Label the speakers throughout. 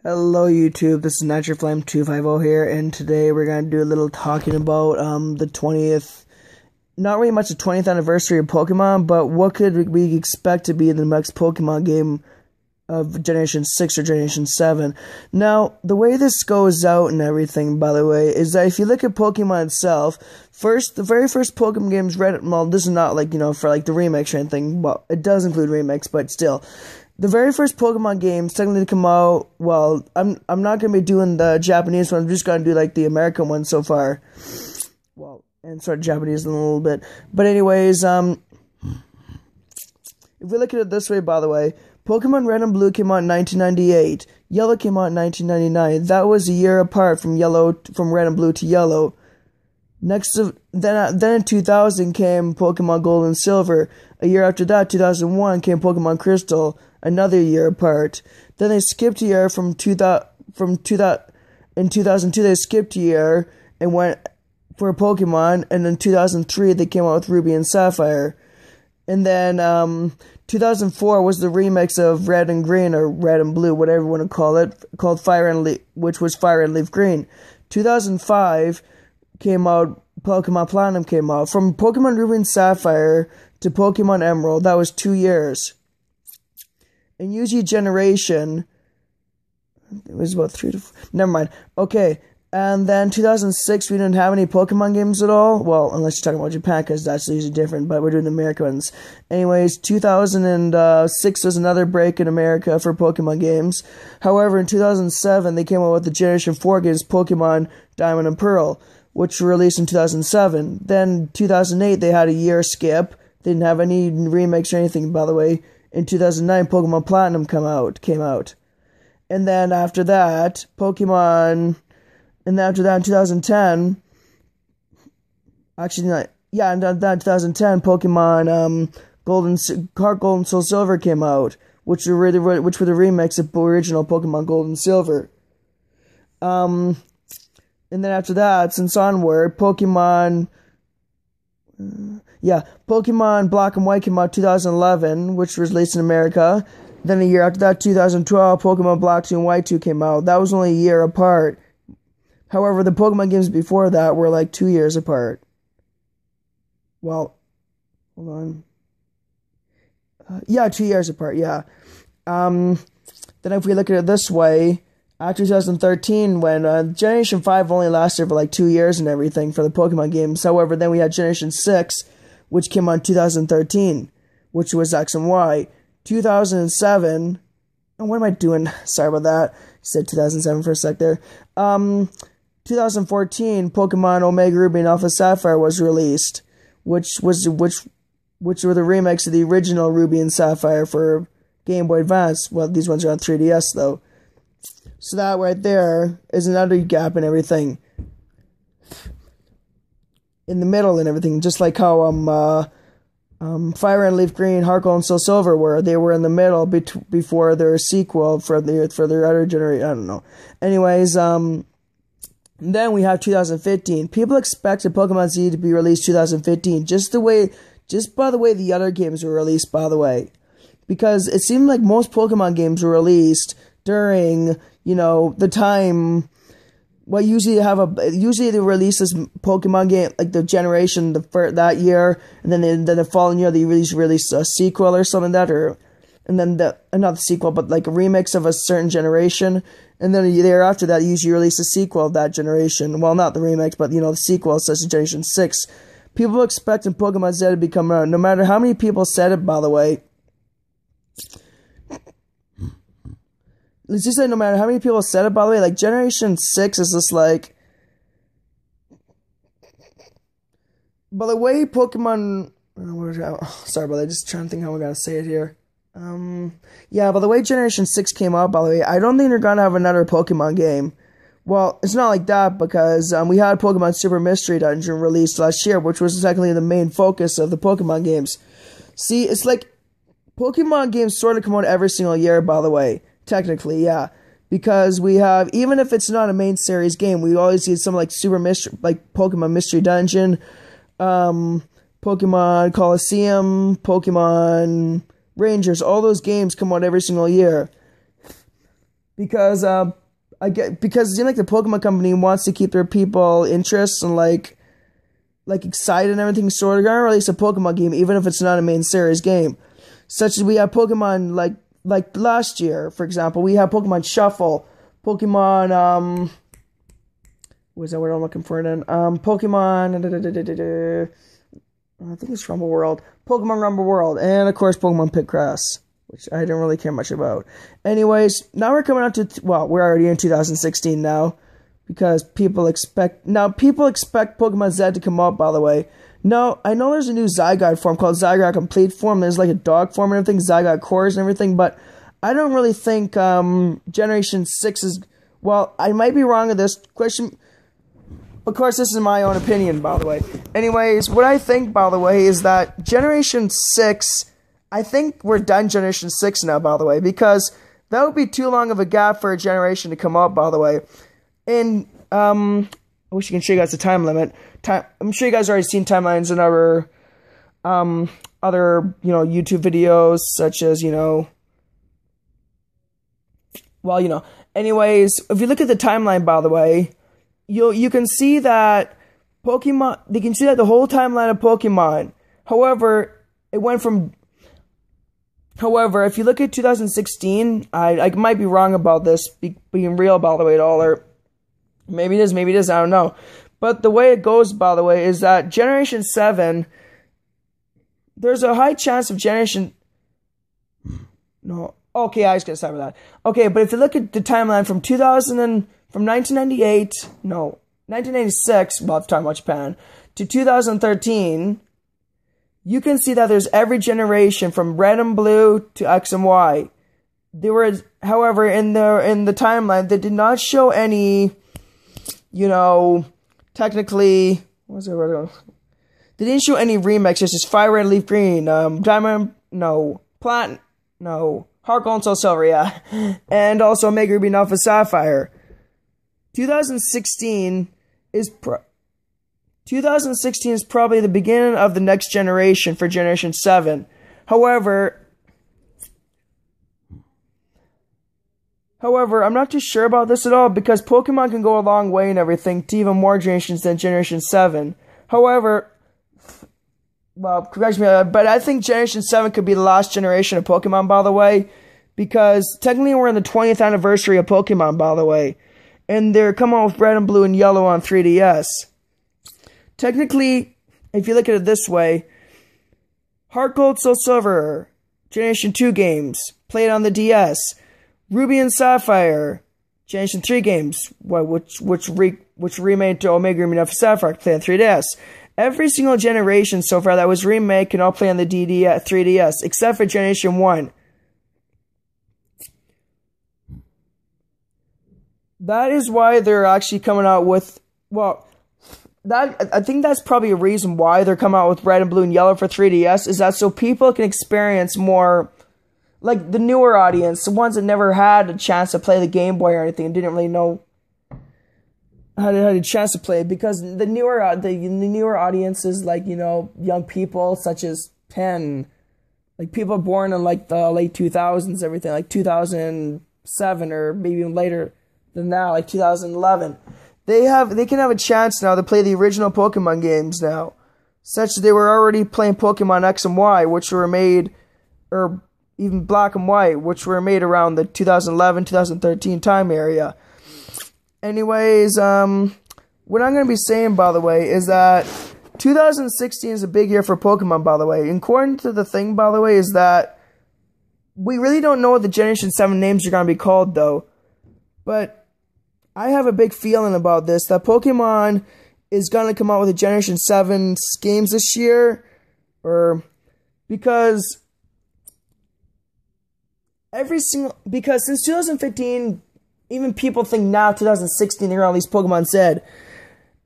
Speaker 1: Hello YouTube, this is NaturalFlame250 here, and today we're going to do a little talking about the 20th, not really much the 20th anniversary of Pokemon, but what could we expect to be the next Pokemon game of Generation 6 or Generation 7. Now, the way this goes out and everything, by the way, is that if you look at Pokemon itself, the very first Pokemon games well, this is not like, for like the remakes or anything, well, it does include remakes, but still. The very first Pokemon games technically come out, well, I'm not going to be doing the Japanese one, I'm just going to do like the American one so far. Well, and sort of Japanese in a little bit. But anyways, if we look at it this way, by the way, Pokemon Red and Blue came out in 1998. Yellow came out in 1999. That was a year apart from Red and Blue to Yellow. Then in 2000 came Pokemon Gold and Silver. A year after that, 2001, came Pokemon Crystal. Another year apart. Then they skipped a year in 2002 they skipped a year and went for Pokemon, and in 2003 they came out with Ruby and Sapphire. And then 2004 was the remix of Red and Green, or Red and Blue, whatever you want to call it, called Fire and Leaf, which was Fire and Leaf Green. 2005 came out, Pokemon Platinum came out. From Pokemon Ruby and Sapphire to Pokemon Emerald, that was 2 years. In UG Generation, it was about 3 to 4. Never mind. Okay, and then 2006, we didn't have any Pokemon games at all. Well, unless you're talking about Japan, because that's usually different, but we're doing the American ones. Anyways, 2006 was another break in America for Pokemon games. However, in 2007, they came out with the Generation 4 games, Pokemon Diamond and Pearl, which were released in 2007. Then, 2008, they had a year skip. They didn't have any remakes or anything, by the way. In 2009, Pokemon Platinum came out. And then after that, in 2010, actually not, yeah, and then in 2010, Pokemon Gold and Soul Silver came out, which were the remakes of original Pokemon Gold and Silver. And then after that, since onward, Pokemon Black and White came out 2011, which was released in America. Then a year after that, 2012, Pokemon Black 2 and White 2 came out. That was only a year apart. However, the Pokemon games before that were like 2 years apart. Well, hold on. 2 years apart, yeah. Then if we look at it this way, after 2013, when Generation 5 only lasted for like 2 years and everything for the Pokemon games. However, then we had Generation 6, which came out in 2013, which was X and Y. 2007, oh, what am I doing? Sorry about that. I said 2007 for a sec there. 2014, Pokemon Omega Ruby and Alpha Sapphire was released, which were the remakes of the original Ruby and Sapphire for Game Boy Advance. Well, these ones are on 3DS though. So that right there is another gap in everything. In the middle and everything, just like how Fire and Leaf Green, Heart Gold and Soul Silver were. They were in the middle before their sequel for their other generation. I don't know. Anyways, then we have 2015. People expected Pokemon Z to be released 2015, just by the way the other games were released, by the way. Because it seemed like most Pokemon games were released during, the time. Well, usually they release this Pokemon game, like the generation that year, and then the following year they release a sequel or something like that, and then not the sequel, but like a remix of a certain generation, and then a year after that, you usually release a sequel of that generation. Well, not the remix, but the sequel, such as Generation 6. People expecting Pokemon Z to be coming out, no matter how many people said it, by the way. Let's just say no matter how many people said it, by the way, like, Generation 6 is just like... By the way Pokemon... sorry about that, just trying to think how I gotta say it here. By the way Generation 6 came out, by the way, I don't think they're gonna have another Pokemon game. Well, it's not like that, because we had Pokemon Super Mystery Dungeon released last year, which was technically the main focus of the Pokemon games. See, it's like... Pokemon games sort of come out every single year, by the way. Technically, yeah, because we have, even if it's not a main series game, we always see some like Pokemon Mystery Dungeon, Pokemon Coliseum, Pokemon Rangers. All those games come out every single year. because because it seems like the Pokemon company wants to keep their people interests and like excited and everything, so they're gonna release a Pokemon game even if it's not a main series game. Such as we have Pokemon like last year, for example, we have Pokemon Shuffle, Pokemon what is that word I'm looking for then? Pokemon I think it's Pokemon Rumble World, and of course Pokemon Picross, which I didn't really care much about. Anyways, now we're coming out to we're already in 2016 now, because people expect Pokemon Z to come out, by the way. No, I know there's a new Zygarde form called Zygarde Complete form. There's like a dog form and everything, Zygarde cores and everything, but I don't really think Generation 6 is... Well, I might be wrong with this question. Of course, this is my own opinion, by the way. Anyways, what I think, by the way, is that Generation 6... I think we're done Generation 6 now, by the way, because that would be too long of a gap for a generation to come out, by the way. And, I wish I can show you guys the time limit. I'm sure you guys already seen timelines in our, other, YouTube videos, such as, anyways, if you look at the timeline, by the way, you can see that you can see that the whole timeline of Pokemon. However, if you look at 2016, I might be wrong about this, being real, by the way, at all, or maybe it is, I don't know. But the way it goes, by the way, is that Generation 7, there's a high chance of Generation... No, okay, I was going to start with that. Okay, but if you look at the timeline from 1996, well, I'm talking about Japan, to 2013... you can see that there's every generation from Red and Blue to X and Y. There was, however, in the timeline, they did not show any, technically, they didn't show any remakes. It's just Fire Red, Leaf Green, Diamond, no, Platinum, no, Heart Gold and Soul Silver, yeah, and also Omega Ruby and Alpha Sapphire. 2016 is probably the beginning of the next generation for Generation 7. However, I'm not too sure about this at all, because Pokemon can go a long way and everything to even more generations than Generation 7. However, well, correct me, but I think Generation 7 could be the last generation of Pokemon, by the way, because technically we're in the 20th anniversary of Pokemon, by the way, and they're coming out with Red and Blue and Yellow on 3DS. Technically, if you look at it this way, Heart Gold, Soul Silver, Generation 2 games, played on the DS. Ruby and Sapphire, Generation 3 games, which remade to Omega Ruby and Alpha Sapphire, played on 3DS. Every single generation so far that was remade can all play on the 3DS, except for Generation 1. That is why they're actually coming out with, well... I think that's probably a reason why they're coming out with Red and Blue and Yellow for 3DS, is that so people can experience more, like the newer audience, the ones that never had a chance to play the Game Boy or anything and didn't really know how to have a chance to play it, because the newer audiences, like, young people such as Penn, like people born in like the late 2000s, everything, like 2007 or maybe even later than that, like 2011. They can have a chance now to play the original Pokemon games now, such that they were already playing Pokemon X and Y, which were made, or even Black and White, which were made around the 2011-2013 time area. Anyways, what I'm going to be saying, by the way, is that 2016 is a big year for Pokemon, by the way. And according to the thing, by the way, is that we really don't know what the Generation 7 names are going to be called, though. But I have a big feeling about this, that Pokemon is going to come out with a Generation 7 games this year, because since 2015, even people think now, 2016, they're going to release Pokemon Z.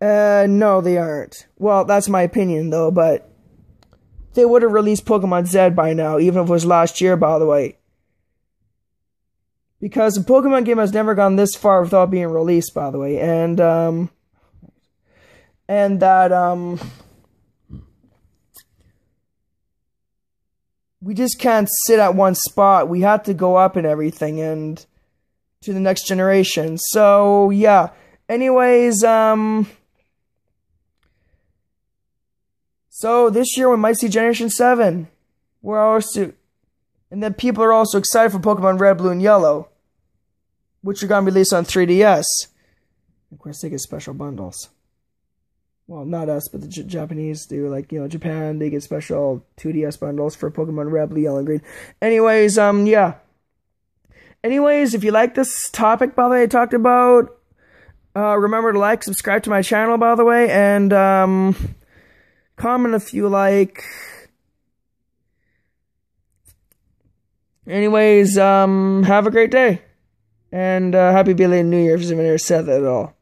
Speaker 1: No, they aren't. Well, that's my opinion, though, but they would have released Pokemon Z by now, even if it was last year, by the way. Because the Pokemon game has never gone this far without being released, by the way. And we just can't sit at one spot. We have to go up and everything. And to the next generation. So yeah. Anyways, so this year we might see Generation 7. We're also, and then people are also excited for Pokemon Red, Blue, and Yellow, which are going to be released on 3DS. Of course, they get special bundles. Well, not us, but the Japanese do. Like, Japan, they get special 2DS bundles for Pokemon Red, Blue, Yellow, and Green. Anyways, yeah. Anyways, if you like this topic, by the way, I talked about, remember to like, subscribe to my channel, by the way, and, comment if you like. Anyways, have a great day. And, happy belated New Year if you've never said that at all.